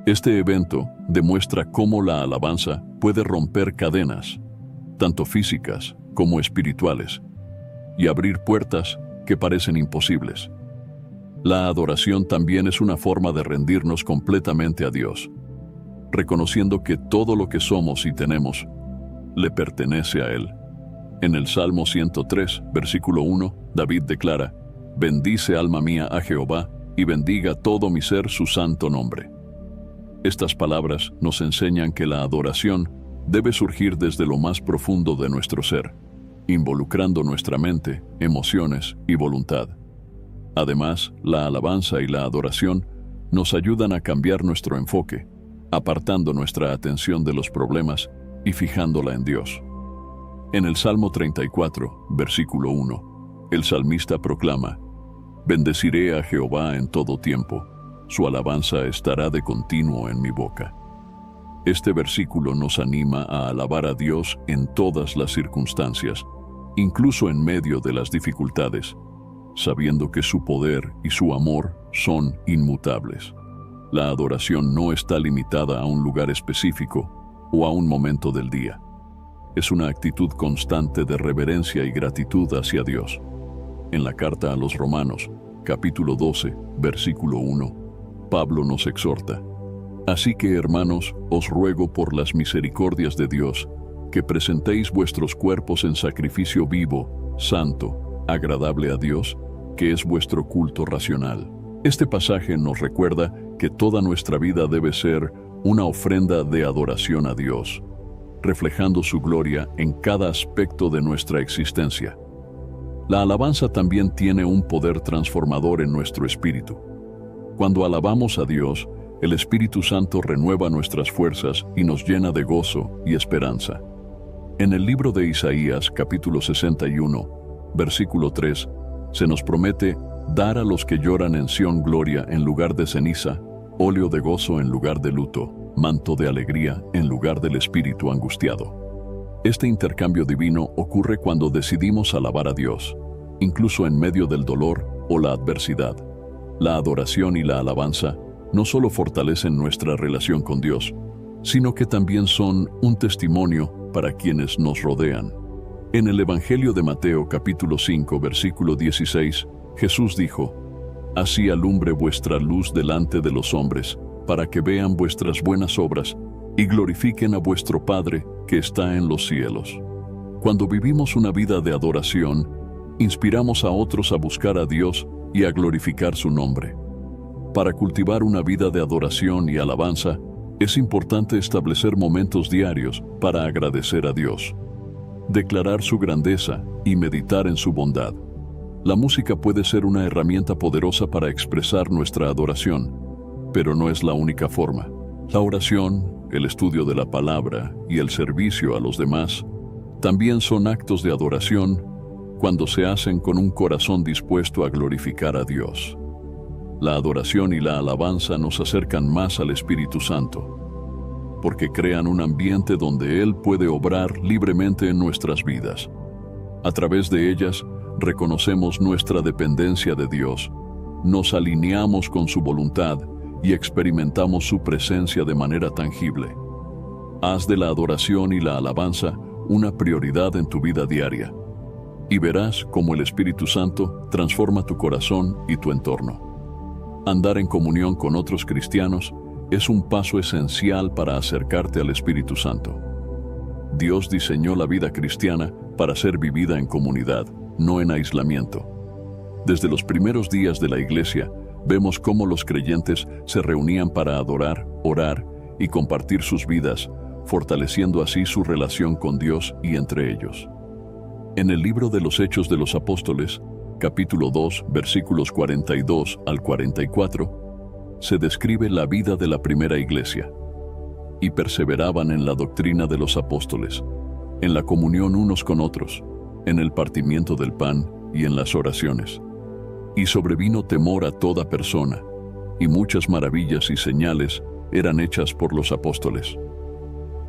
Este evento demuestra cómo la alabanza puede romper cadenas, tanto físicas como espirituales, y abrir puertas que parecen imposibles. La adoración también es una forma de rendirnos completamente a Dios, reconociendo que todo lo que somos y tenemos le pertenece a Él. En el Salmo 103, versículo 1, David declara: «Bendice alma mía a Jehová, y bendiga todo mi ser su santo nombre». Estas palabras nos enseñan que la adoración debe surgir desde lo más profundo de nuestro ser, involucrando nuestra mente, emociones y voluntad. Además, la alabanza y la adoración nos ayudan a cambiar nuestro enfoque, apartando nuestra atención de los problemas y fijándola en Dios. En el Salmo 34, versículo 1, el salmista proclama: «Bendeciré a Jehová en todo tiempo, su alabanza estará de continuo en mi boca». Este versículo nos anima a alabar a Dios en todas las circunstancias, incluso en medio de las dificultades, sabiendo que su poder y su amor son inmutables. La adoración no está limitada a un lugar específico o a un momento del día. Es una actitud constante de reverencia y gratitud hacia Dios. En la carta a los Romanos, capítulo 12, versículo 1, Pablo nos exhorta: «Así que, hermanos, os ruego por las misericordias de Dios, que presentéis vuestros cuerpos en sacrificio vivo, santo, agradable a Dios, que es vuestro culto racional». Este pasaje nos recuerda que toda nuestra vida debe ser una ofrenda de adoración a Dios, reflejando su gloria en cada aspecto de nuestra existencia. La alabanza también tiene un poder transformador en nuestro espíritu. Cuando alabamos a Dios, el Espíritu Santo renueva nuestras fuerzas y nos llena de gozo y esperanza. En el libro de Isaías, capítulo 61, versículo 3, se nos promete dar a los que lloran en Sión gloria en lugar de ceniza, óleo de gozo en lugar de luto, manto de alegría en lugar del espíritu angustiado. Este intercambio divino ocurre cuando decidimos alabar a Dios, incluso en medio del dolor o la adversidad. La adoración y la alabanza no solo fortalecen nuestra relación con Dios, sino que también son un testimonio para quienes nos rodean. En el Evangelio de Mateo, capítulo 5, versículo 16, Jesús dijo: «Así alumbre vuestra luz delante de los hombres, para que vean vuestras buenas obras y glorifiquen a vuestro Padre que está en los cielos». Cuando vivimos una vida de adoración, inspiramos a otros a buscar a Dios y a glorificar su nombre. Para cultivar una vida de adoración y alabanza, es importante establecer momentos diarios para agradecer a Dios, declarar su grandeza y meditar en su bondad. La música puede ser una herramienta poderosa para expresar nuestra adoración, pero no es la única forma. La oración, el estudio de la palabra y el servicio a los demás también son actos de adoración cuando se hacen con un corazón dispuesto a glorificar a Dios. La adoración y la alabanza nos acercan más al Espíritu Santo, porque crean un ambiente donde Él puede obrar libremente en nuestras vidas. A través de ellas, reconocemos nuestra dependencia de Dios, nos alineamos con su voluntad y experimentamos su presencia de manera tangible. Haz de la adoración y la alabanza una prioridad en tu vida diaria, y verás cómo el Espíritu Santo transforma tu corazón y tu entorno. Andar en comunión con otros cristianos es un paso esencial para acercarte al Espíritu Santo. Dios diseñó la vida cristiana para ser vivida en comunidad, no en aislamiento. Desde los primeros días de la Iglesia, vemos cómo los creyentes se reunían para adorar, orar y compartir sus vidas, fortaleciendo así su relación con Dios y entre ellos. En el libro de los Hechos de los Apóstoles, capítulo 2, versículos 42 al 44, se describe la vida de la primera iglesia. Y perseveraban en la doctrina de los apóstoles, en la comunión unos con otros, en el partimiento del pan y en las oraciones. Y sobrevino temor a toda persona, y muchas maravillas y señales eran hechas por los apóstoles.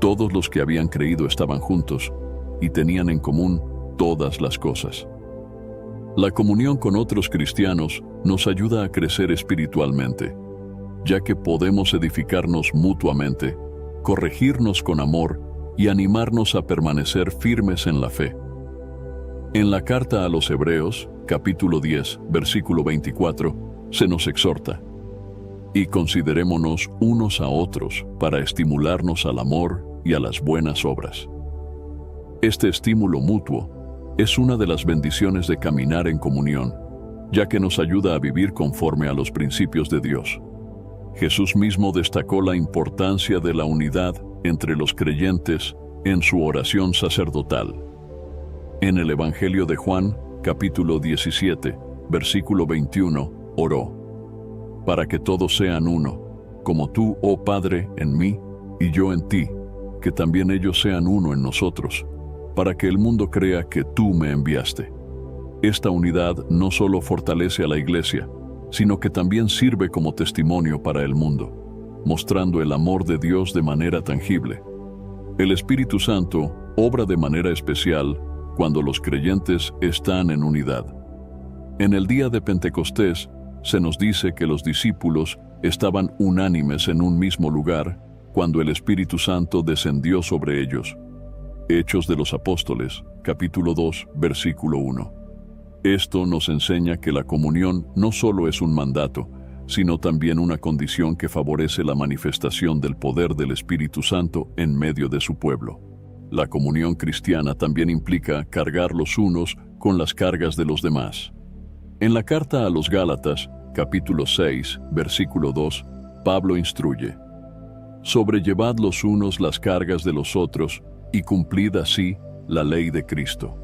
Todos los que habían creído estaban juntos y tenían en común todas las cosas. La comunión con otros cristianos nos ayuda a crecer espiritualmente, ya que podemos edificarnos mutuamente, corregirnos con amor y animarnos a permanecer firmes en la fe. En la carta a los Hebreos, capítulo 10, versículo 24, se nos exhorta: y considerémonos unos a otros para estimularnos al amor y a las buenas obras. Este estímulo mutuo es una de las bendiciones de caminar en comunión, ya que nos ayuda a vivir conforme a los principios de Dios. Jesús mismo destacó la importancia de la unidad entre los creyentes en su oración sacerdotal. En el Evangelio de Juan, capítulo 17, versículo 21, oró: para que todos sean uno, como tú, oh Padre, en mí, y yo en ti, que también ellos sean uno en nosotros, para que el mundo crea que tú me enviaste. Esta unidad no solo fortalece a la iglesia, sino que también sirve como testimonio para el mundo, mostrando el amor de Dios de manera tangible. El Espíritu Santo obra de manera especial cuando los creyentes están en unidad. En el día de Pentecostés, se nos dice que los discípulos estaban unánimes en un mismo lugar cuando el Espíritu Santo descendió sobre ellos. Hechos de los Apóstoles, capítulo 2, versículo 1. Esto nos enseña que la comunión no solo es un mandato, sino también una condición que favorece la manifestación del poder del Espíritu Santo en medio de su pueblo. La comunión cristiana también implica cargar los unos con las cargas de los demás. En la carta a los Gálatas, capítulo 6, versículo 2, Pablo instruye: sobrellevad los unos las cargas de los otros y cumplid así la ley de Cristo.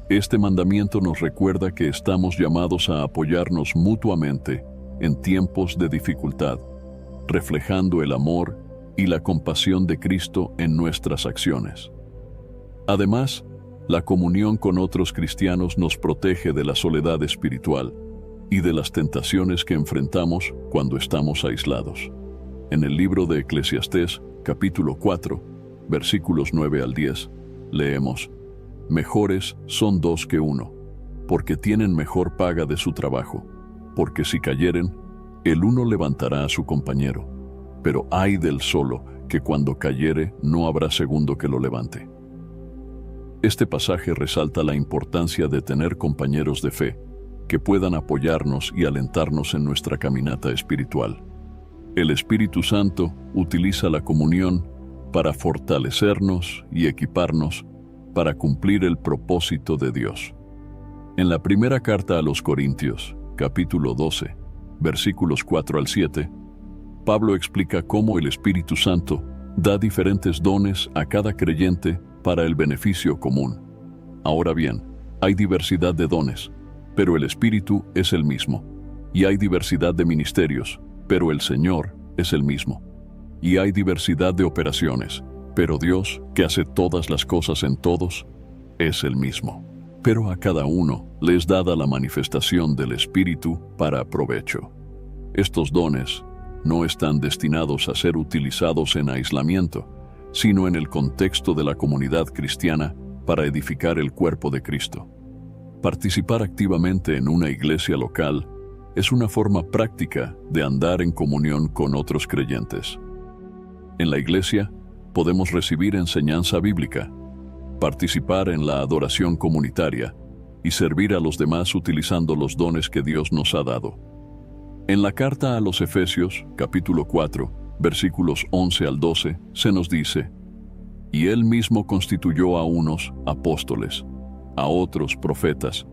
Este mandamiento nos recuerda que estamos llamados a apoyarnos mutuamente en tiempos de dificultad, reflejando el amor y la compasión de Cristo en nuestras acciones. Además, la comunión con otros cristianos nos protege de la soledad espiritual y de las tentaciones que enfrentamos cuando estamos aislados. En el libro de Eclesiastés, capítulo 4, versículos 9 al 10, leemos: mejores son dos que uno, porque tienen mejor paga de su trabajo, porque si cayeren, el uno levantará a su compañero, pero ay del solo, que cuando cayere no habrá segundo que lo levante. Este pasaje resalta la importancia de tener compañeros de fe que puedan apoyarnos y alentarnos en nuestra caminata espiritual. El Espíritu Santo utiliza la comunión para fortalecernos y equiparnos para cumplir el propósito de Dios. En la primera carta a los Corintios, capítulo 12, versículos 4 al 7, Pablo explica cómo el Espíritu Santo da diferentes dones a cada creyente para el beneficio común. Ahora bien, hay diversidad de dones, pero el Espíritu es el mismo. Y hay diversidad de ministerios, pero el Señor es el mismo. Y hay diversidad de operaciones, pero Dios, que hace todas las cosas en todos, es el mismo. Pero a cada uno le es dada la manifestación del Espíritu para provecho. Estos dones no están destinados a ser utilizados en aislamiento, sino en el contexto de la comunidad cristiana para edificar el cuerpo de Cristo. Participar activamente en una iglesia local es una forma práctica de andar en comunión con otros creyentes. En la iglesia podemos recibir enseñanza bíblica, participar en la adoración comunitaria y servir a los demás utilizando los dones que Dios nos ha dado. En la carta a los Efesios, capítulo 4, versículos 11 al 12, se nos dice: y Él mismo constituyó a unos apóstoles, a otros profetas,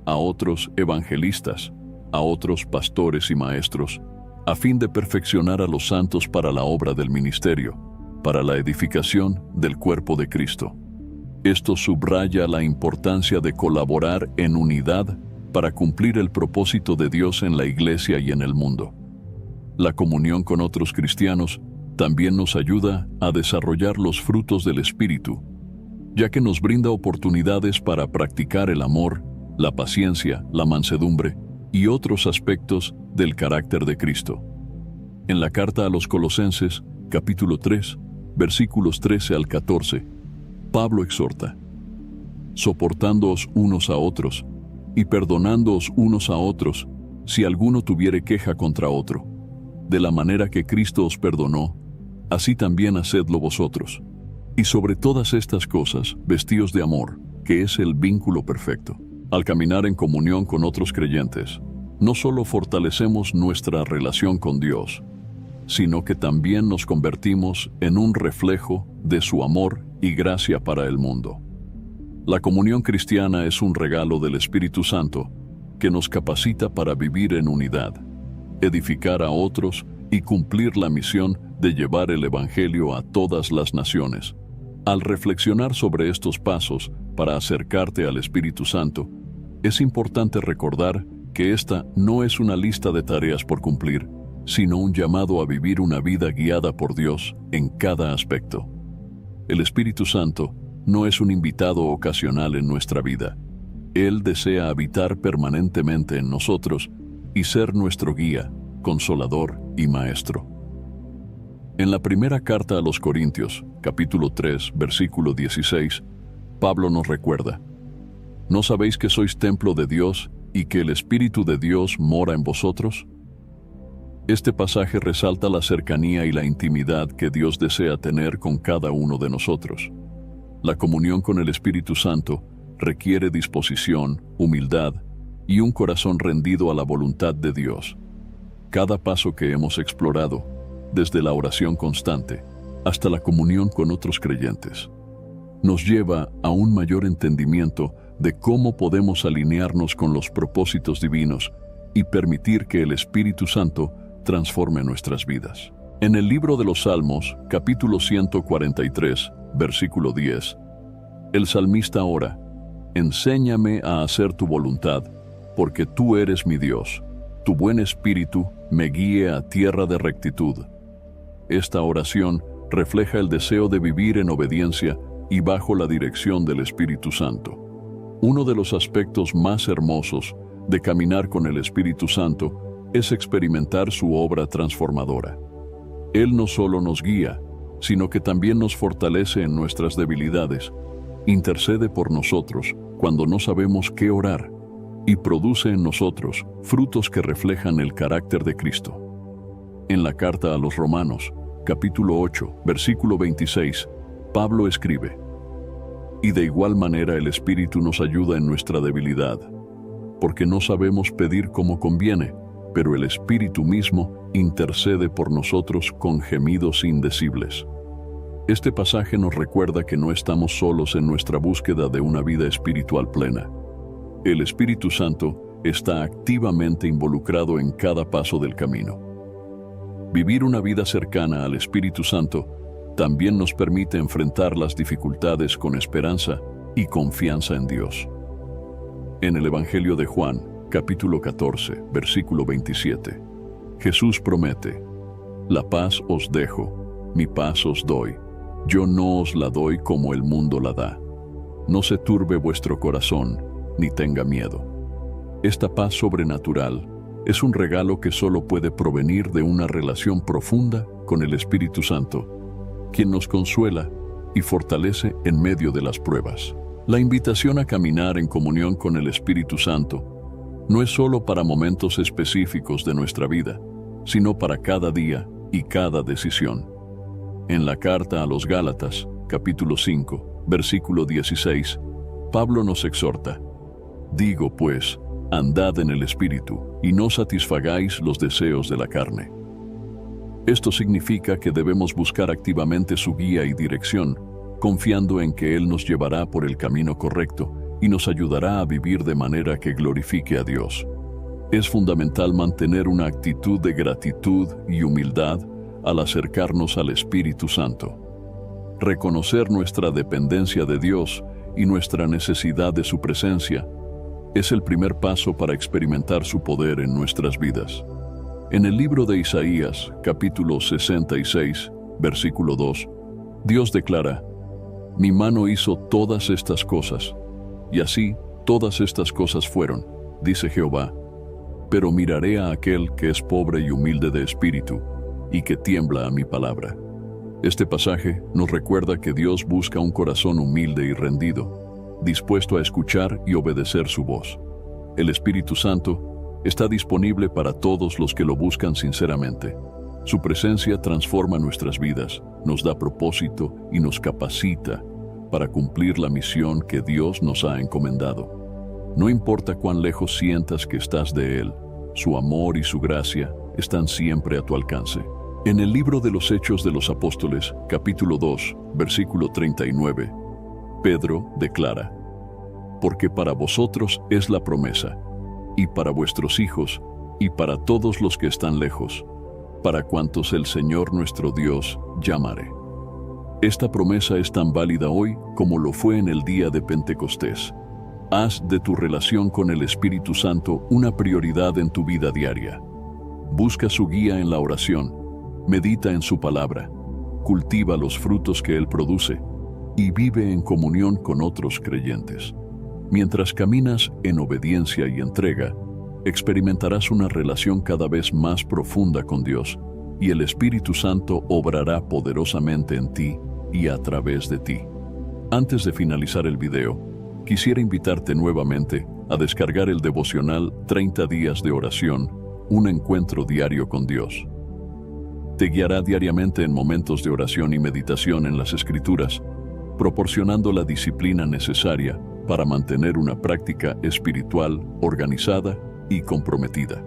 a otros evangelistas, a otros pastores y maestros, a fin de perfeccionar a los santos para la obra del ministerio, para la edificación del cuerpo de Cristo. Esto subraya la importancia de colaborar en unidad para cumplir el propósito de Dios en la Iglesia y en el mundo. La comunión con otros cristianos también nos ayuda a desarrollar los frutos del Espíritu, ya que nos brinda oportunidades para practicar el amor, la paciencia, la mansedumbre y otros aspectos del carácter de Cristo. En la carta a los Colosenses, capítulo 3, versículos 13 al 14, Pablo exhorta: soportándoos unos a otros y perdonándoos unos a otros si alguno tuviere queja contra otro. De la manera que Cristo os perdonó, así también hacedlo vosotros. Y sobre todas estas cosas, vestíos de amor, que es el vínculo perfecto. Al caminar en comunión con otros creyentes, no solo fortalecemos nuestra relación con Dios, sino que también nos convertimos en un reflejo de su amor y gracia para el mundo. La comunión cristiana es un regalo del Espíritu Santo que nos capacita para vivir en unidad, edificar a otros y cumplir la misión de llevar el Evangelio a todas las naciones. Al reflexionar sobre estos pasos para acercarte al Espíritu Santo, es importante recordar que esta no es una lista de tareas por cumplir, sino un llamado a vivir una vida guiada por Dios en cada aspecto. El Espíritu Santo no es un invitado ocasional en nuestra vida. Él desea habitar permanentemente en nosotros y ser nuestro guía, consolador y maestro. En la primera carta a los Corintios, capítulo 3, versículo 16, Pablo nos recuerda: ¿no sabéis que sois templo de Dios y que el Espíritu de Dios mora en vosotros? Este pasaje resalta la cercanía y la intimidad que Dios desea tener con cada uno de nosotros. La comunión con el Espíritu Santo requiere disposición, humildad y un corazón rendido a la voluntad de Dios. Cada paso que hemos explorado, desde la oración constante hasta la comunión con otros creyentes, nos lleva a un mayor entendimiento de cómo podemos alinearnos con los propósitos divinos y permitir que el Espíritu Santo transforme nuestras vidas. En el libro de los Salmos, capítulo 143, versículo 10, el salmista ora: enséñame a hacer tu voluntad, porque tú eres mi Dios. Tu buen espíritu me guíe a tierra de rectitud. Esta oración refleja el deseo de vivir en obediencia y bajo la dirección del Espíritu Santo. Uno de los aspectos más hermosos de caminar con el Espíritu Santo es experimentar su obra transformadora. Él no solo nos guía, sino que también nos fortalece en nuestras debilidades, intercede por nosotros cuando no sabemos qué orar y produce en nosotros frutos que reflejan el carácter de Cristo. En la carta a los Romanos, capítulo 8, versículo 26, Pablo escribe: y de igual manera el Espíritu nos ayuda en nuestra debilidad, porque no sabemos pedir como conviene, pero el Espíritu mismo intercede por nosotros con gemidos indecibles. Este pasaje nos recuerda que no estamos solos en nuestra búsqueda de una vida espiritual plena. El Espíritu Santo está activamente involucrado en cada paso del camino. Vivir una vida cercana al Espíritu Santo también nos permite enfrentar las dificultades con esperanza y confianza en Dios. En el Evangelio de Juan, capítulo 14, versículo 27, Jesús promete: la paz os dejo, mi paz os doy. Yo no os la doy como el mundo la da. No se turbe vuestro corazón, ni tenga miedo. Esta paz sobrenatural es un regalo que solo puede provenir de una relación profunda con el Espíritu Santo, quien nos consuela y fortalece en medio de las pruebas. La invitación a caminar en comunión con el Espíritu Santo no es solo para momentos específicos de nuestra vida, sino para cada día y cada decisión. En la carta a los Gálatas, capítulo 5, versículo 16, Pablo nos exhorta: digo pues, andad en el Espíritu, y no satisfagáis los deseos de la carne. Esto significa que debemos buscar activamente su guía y dirección, confiando en que Él nos llevará por el camino correcto y nos ayudará a vivir de manera que glorifique a Dios. Es fundamental mantener una actitud de gratitud y humildad al acercarnos al Espíritu Santo. Reconocer nuestra dependencia de Dios y nuestra necesidad de su presencia es el primer paso para experimentar su poder en nuestras vidas. En el libro de Isaías, capítulo 66, versículo 2, Dios declara: Mi mano hizo todas estas cosas, y así todas estas cosas fueron, dice Jehová. Pero miraré a aquel que es pobre y humilde de espíritu, y que tiembla a mi palabra. Este pasaje nos recuerda que Dios busca un corazón humilde y rendido, dispuesto a escuchar y obedecer su voz. El Espíritu Santo está disponible para todos los que lo buscan sinceramente. Su presencia transforma nuestras vidas, nos da propósito y nos capacita para cumplir la misión que Dios nos ha encomendado. No importa cuán lejos sientas que estás de Él, su amor y su gracia están siempre a tu alcance. En el libro de los Hechos de los Apóstoles, capítulo 2, versículo 39, Pedro declara: Porque para vosotros es la promesa, y para vuestros hijos, y para todos los que están lejos, para cuantos el Señor nuestro Dios llamare. Esta promesa es tan válida hoy como lo fue en el día de Pentecostés. Haz de tu relación con el Espíritu Santo una prioridad en tu vida diaria. Busca su guía en la oración, medita en su palabra, cultiva los frutos que Él produce y vive en comunión con otros creyentes. Mientras caminas en obediencia y entrega, experimentarás una relación cada vez más profunda con Dios, y el Espíritu Santo obrará poderosamente en ti y a través de ti. Antes de finalizar el video, quisiera invitarte nuevamente a descargar el devocional 30 días de oración, un encuentro diario con Dios. Te guiará diariamente en momentos de oración y meditación en las Escrituras, proporcionando la disciplina necesaria para mantener una práctica espiritual organizada y comprometida.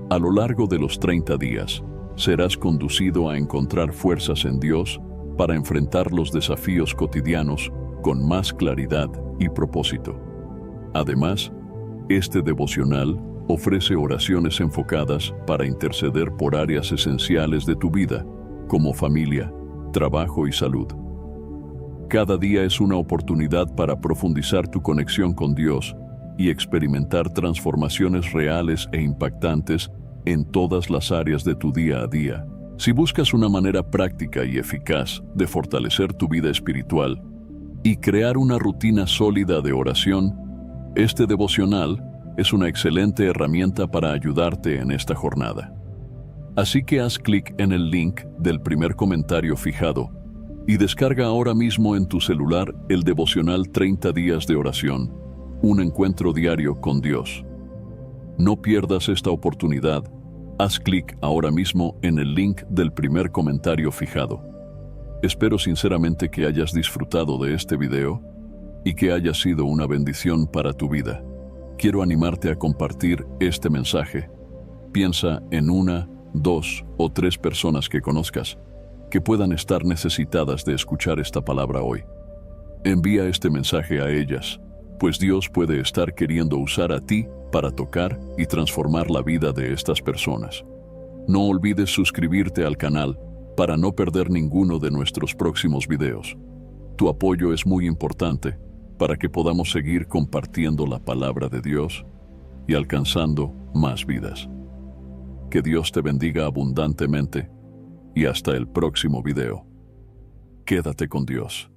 A lo largo de los 30 días, serás conducido a encontrar fuerzas en Dios para enfrentar los desafíos cotidianos con más claridad y propósito. Además, este devocional ofrece oraciones enfocadas para interceder por áreas esenciales de tu vida, como familia, trabajo y salud. Cada día es una oportunidad para profundizar tu conexión con Dios y experimentar transformaciones reales e impactantes en todas las áreas de tu día a día. Si buscas una manera práctica y eficaz de fortalecer tu vida espiritual y crear una rutina sólida de oración, este devocional es una excelente herramienta para ayudarte en esta jornada. Así que haz clic en el link del primer comentario fijado y descarga ahora mismo en tu celular el devocional 30 días de oración, un encuentro diario con Dios. No pierdas esta oportunidad. Haz clic ahora mismo en el link del primer comentario fijado. Espero sinceramente que hayas disfrutado de este video y que haya sido una bendición para tu vida. Quiero animarte a compartir este mensaje. Piensa en 1, 2 o 3 personas que conozcas que puedan estar necesitadas de escuchar esta palabra hoy. Envía este mensaje a ellas, pues Dios puede estar queriendo usar a ti para tocar y transformar la vida de estas personas. No olvides suscribirte al canal para no perder ninguno de nuestros próximos videos. Tu apoyo es muy importante para que podamos seguir compartiendo la palabra de Dios y alcanzando más vidas. Que Dios te bendiga abundantemente y hasta el próximo video. Quédate con Dios.